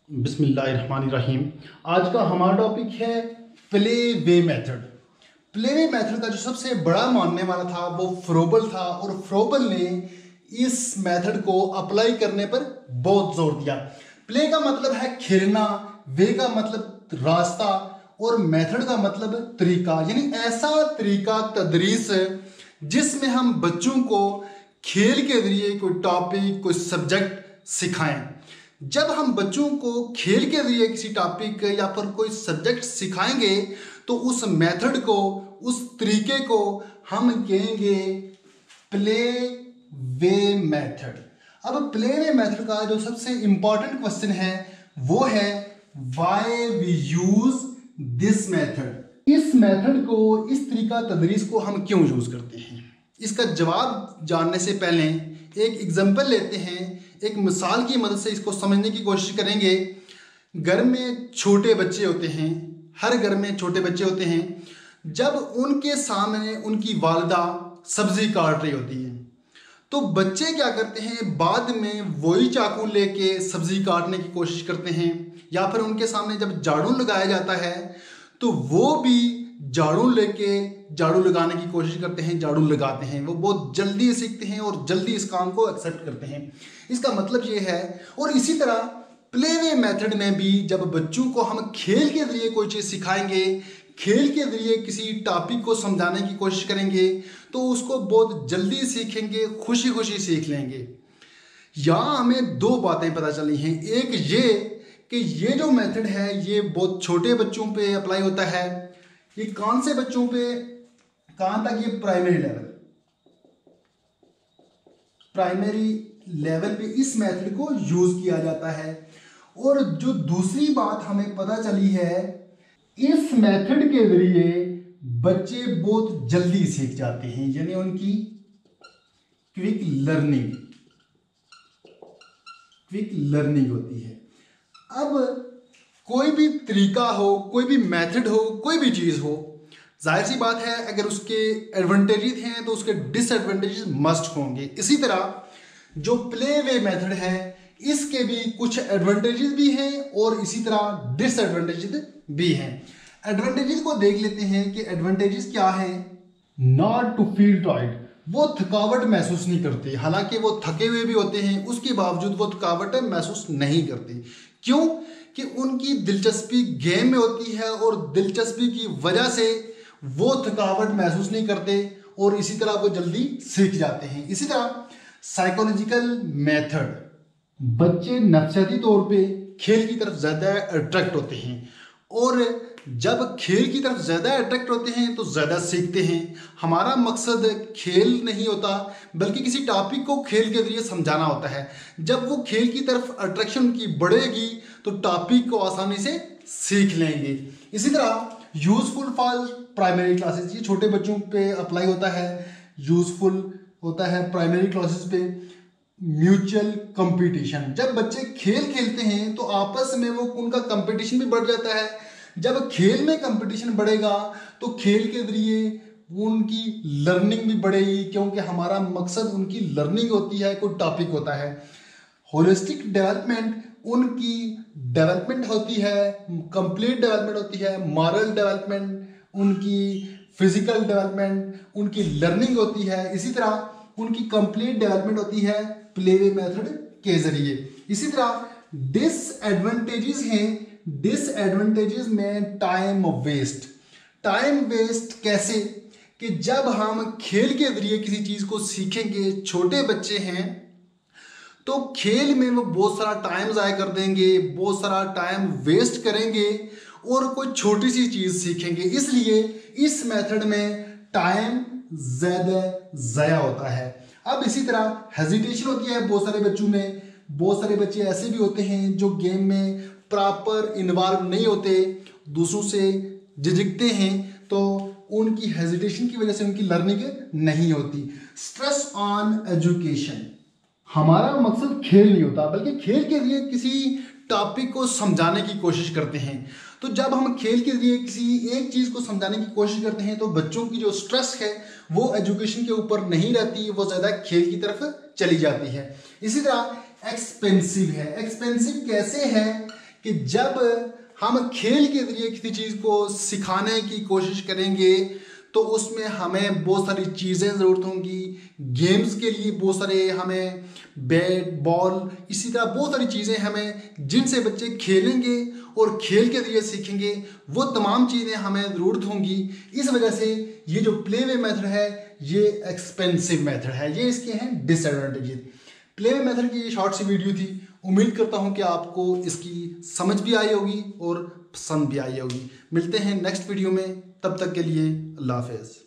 बिस्मिल्लाहिर्रहमानिर्रहीम। आज का हमारा टॉपिक है play way method. Play way method का जो सबसे बड़ा मानने वाला था वो फ्रोबल था, और फ्रोबल ने इस मेथड को अप्लाई करने पर बहुत जोर दिया। प्ले का मतलब है खेलना, वे का मतलब रास्ता, और मेथड का मतलब तरीका, यानी ऐसा तरीका तदरीस जिसमें हम बच्चों को खेल के जरिए कोई टॉपिक, कोई सब्जेक्ट सिखाएं। जब हम बच्चों को खेल के जरिए किसी टॉपिक या फिर कोई सब्जेक्ट सिखाएंगे तो उस मेथड को, उस तरीके को हम कहेंगे प्ले वे मेथड। अब प्ले वे मेथड का जो सबसे इंपॉर्टेंट क्वेश्चन है वो है why we use this method. इस मेथड को, इस तरीका तदरीस को हम क्यों यूज करते हैं, इसका जवाब जानने से पहले एक एग्जांपल लेते हैं। एक मिसाल की मदद से इसको समझने की कोशिश करेंगे। घर में छोटे बच्चे होते हैं, हर घर में छोटे बच्चे होते हैं। जब उनके सामने उनकी वालिदा सब्जी काट रही होती है तो बच्चे क्या करते हैं, बाद में वही चाकू लेके सब्जी काटने की कोशिश करते हैं। या फिर उनके सामने जब झाड़ू लगाया जाता है तो वो भी झाड़ू लेके झाड़ू लगाने की कोशिश करते हैं, झाड़ू लगाते हैं। वो बहुत जल्दी सीखते हैं और जल्दी इस काम को एक्सेप्ट करते हैं। इसका मतलब ये है। और इसी तरह प्ले वे मेथड में भी जब बच्चों को हम खेल के जरिए कोई चीज़ सिखाएंगे, खेल के जरिए किसी टॉपिक को समझाने की कोशिश करेंगे तो उसको बहुत जल्दी सीखेंगे, खुशी खुशी सीख लेंगे। यहाँ हमें दो बातें पता चली हैं। एक ये कि ये जो मेथड है ये बहुत छोटे बच्चों पे अप्लाई होता है। ये कौन से बच्चों पे, कहां तक, ये प्राइमरी लेवल पे इस मेथड को यूज किया जाता है। और जो दूसरी बात हमें पता चली है, इस मेथड के जरिए बच्चे बहुत जल्दी सीख जाते हैं, यानी उनकी क्विक लर्निंग होती है। अब कोई भी तरीका हो, कोई भी मेथड हो, कोई भी चीज़ हो, जाहिर सी बात है अगर उसके एडवांटेजेस हैं तो उसके डिसएडवांटेजेस मस्ट होंगे। इसी तरह जो प्ले वे मेथड है इसके भी कुछ एडवांटेजेस भी हैं और इसी तरह डिसएडवांटेजेस भी हैं। एडवांटेजेस को देख लेते हैं कि एडवांटेजेस क्या है। नॉट टू फील टायर्ड, वो थकावट महसूस नहीं करते। हालांकि वो थके हुए भी होते हैं, उसके बावजूद वो थकावट महसूस नहीं करते। क्यों? कि उनकी दिलचस्पी गेम में होती है और दिलचस्पी की वजह से वो थकावट महसूस नहीं करते और इसी तरह वो जल्दी सीख जाते हैं। इसी तरह साइकोलॉजिकल मेथड, बच्चे नफसियाती तौर पे खेल की तरफ ज़्यादा अट्रैक्ट होते हैं, और जब खेल की तरफ ज़्यादा अट्रैक्ट होते हैं तो ज़्यादा सीखते हैं। हमारा मकसद खेल नहीं होता बल्कि किसी टॉपिक को खेल के जरिए समझाना होता है। जब वो खेल की तरफ अट्रैक्शन की बढ़ेगी तो टॉपिक को आसानी से सीख लेंगे। इसी तरह यूजफुल फॉर प्राइमरी क्लासेस, ये छोटे बच्चों पे अप्लाई होता है, यूजफुल होता है प्राइमरी क्लासेस पे। म्यूचुअल कंपटीशन, जब बच्चे खेल खेलते हैं तो आपस में वो उनका कंपटीशन भी बढ़ जाता है। जब खेल में कंपटीशन बढ़ेगा तो खेल के जरिए उनकी लर्निंग भी बढ़ेगी, क्योंकि हमारा मकसद उनकी लर्निंग होती है, कोई टॉपिक होता है। होलिस्टिक डेवलपमेंट, उनकी डेवलपमेंट होती है, कंप्लीट डेवलपमेंट होती है। मॉरल डेवलपमेंट, उनकी फिजिकल डेवलपमेंट, उनकी लर्निंग होती है। इसी तरह उनकी कंप्लीट डेवलपमेंट होती है प्ले वे मेथड के जरिए। इसी तरह डिसएडवांटेजेस हैं। डिसएडवांटेजेस में टाइम वेस्ट। टाइम वेस्ट कैसे? कि जब हम खेल के जरिए किसी चीज को सीखेंगे, छोटे बच्चे हैं तो खेल में वो बहुत सारा टाइम ज़ाया कर देंगे, बहुत सारा टाइम वेस्ट करेंगे और कोई छोटी सी चीज़ सीखेंगे। इसलिए इस मेथड में टाइम ज़्यादा ज़ाया होता है। अब इसी तरह हेजिटेशन होती है बहुत सारे बच्चों में। बहुत सारे बच्चे ऐसे भी होते हैं जो गेम में प्रॉपर इन्वॉल्व नहीं होते, दूसरों से झिझकते हैं, तो उनकी हेजिटेशन की वजह से उनकी लर्निंग नहीं होती। स्ट्रेस ऑन एजुकेशन, हमारा मकसद खेल नहीं होता बल्कि खेल के लिए किसी टॉपिक को समझाने की कोशिश करते हैं। तो जब हम खेल के लिए किसी एक चीज़ को समझाने की कोशिश करते हैं तो बच्चों की जो स्ट्रेस है वो एजुकेशन के ऊपर नहीं रहती, वो ज़्यादा खेल की तरफ चली जाती है। इसी तरह एक्सपेंसिव है। एक्सपेंसिव कैसे है कि जब हम खेल के जरिए किसी चीज़ को सिखाने की कोशिश करेंगे तो उसमें हमें बहुत सारी चीज़ें ज़रूरत होंगी। गेम्स के लिए बहुत सारे हमें बैट बॉल इसी तरह बहुत सारी चीज़ें हमें जिनसे बच्चे खेलेंगे और खेल के जरिए सीखेंगे, वो तमाम चीज़ें हमें ज़रूरत होंगी। इस वजह से ये जो प्ले वे मेथड है ये एक्सपेंसिव मेथड है, ये इसके हैं डिसएडवांटेजेस। प्ले वे मेथड की ये शॉर्ट सी वीडियो थी, उम्मीद करता हूँ कि आपको इसकी समझ भी आई होगी और पसंद भी आई होगी। मिलते हैं नेक्स्ट वीडियो में, तब तक के लिए अल्लाह हाफ़िज़।